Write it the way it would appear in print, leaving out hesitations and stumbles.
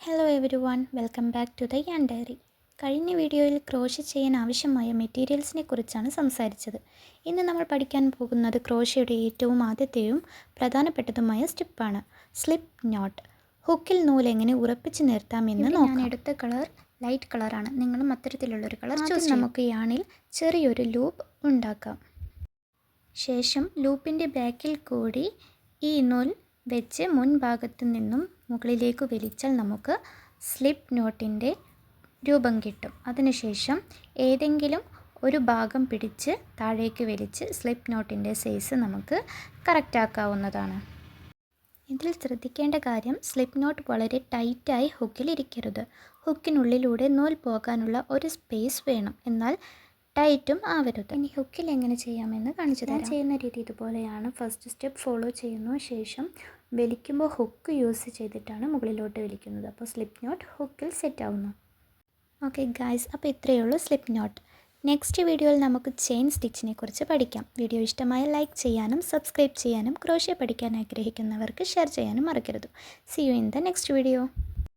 Hello everyone, welcome back to the yarn diary. കഴിഞ്ഞ വീഡിയോയിൽ crochet ചെയ്യാൻ ആവശ്യമായ മെറ്റീരിയൽസിനെ കുറിച്ചാണ് സംസാരിച്ചത്. ഇന്ന് നമ്മൾ പഠിക്കാൻ പോകുന്നത് ക്രോഷ്യയുടെ ഏറ്റവും ആദ്യത്തെയും പ്രധാനപ്പെട്ടതുമായ സ്റ്റെപ്പാണ് സ്ലിപ്പ് നോട്ട്. ഹുക്കിൽ നൂൽ എങ്ങനെ ഉറപ്പിച്ച് നിർത്താമെന്ന് നോക്കാം. ഞാൻ എടുത്ത കളർ ലൈറ്റ് കളറാണ്. നിങ്ങളും അത്തരത്തിലുള്ളൊരു കളർ ചൂസ്. നമുക്ക് യാണിൽ ചെറിയൊരു ലൂപ്പ് ഉണ്ടാക്കാം. ശേഷം ലൂപ്പിൻ്റെ ബാക്കിൽ കൂടി ഈ നൂൽ വെച്ച് മുൻഭാഗത്ത് നിന്നും മുകളിലേക്ക് വലിച്ചാൽ നമുക്ക് സ്ലിപ്പ് നോട്ടിൻ്റെ രൂപം കിട്ടും. അതിനുശേഷം ഏതെങ്കിലും ഒരു ഭാഗം പിടിച്ച് താഴേക്ക് വലിച്ച് സ്ലിപ്പ് നോട്ടിൻ്റെ സൈസ് നമുക്ക് കറക്റ്റ് ആക്കാവുന്നതാണ്. ഇതിൽ ശ്രദ്ധിക്കേണ്ട കാര്യം, സ്ലിപ്പ് നോട്ട് വളരെ ടൈറ്റായി ഹുക്കിൽ ഇരിക്കരുത്. ഹുക്കിനുള്ളിലൂടെ നൂൽ പോകാനുള്ള ഒരു സ്പേസ് വേണം, എന്നാൽ ടൈറ്റും ആവരുത്. ഇനി ഹുക്കിൽ എങ്ങനെ ചെയ്യാമെന്ന് കാണിച്ചു തരാം. ചെയ്യുന്ന രീതി ഇതുപോലെയാണ്. ഫസ്റ്റ് സ്റ്റെപ്പ് ഫോളോ ചെയ്യുന്നു. ശേഷം വലിക്കുമ്പോൾ ഹുക്ക് യൂസ് ചെയ്തിട്ടാണ് മുകളിലോട്ട് വലിക്കുന്നത്. അപ്പോൾ സ്ലിപ്പ് നോട്ട് ഹുക്കിൽ സെറ്റ് ആവുന്നു. ഓക്കെ ഗായ്സ്, അപ്പോൾ ഇത്രയേ ഉള്ളൂ സ്ലിപ്പ് നോട്ട്. നെക്സ്റ്റ് വീഡിയോയിൽ നമുക്ക് ചെയിൻ സ്റ്റിച്ചിനെ കുറിച്ച് പഠിക്കാം. വീഡിയോ ഇഷ്ടമായ ലൈക്ക് ചെയ്യാനും സബ്സ്ക്രൈബ് ചെയ്യാനും ക്രോഷ്യ പഠിക്കാൻ ആഗ്രഹിക്കുന്നവർക്ക് ഷെയർ ചെയ്യാനും മറക്കരുത്. See you in the next video.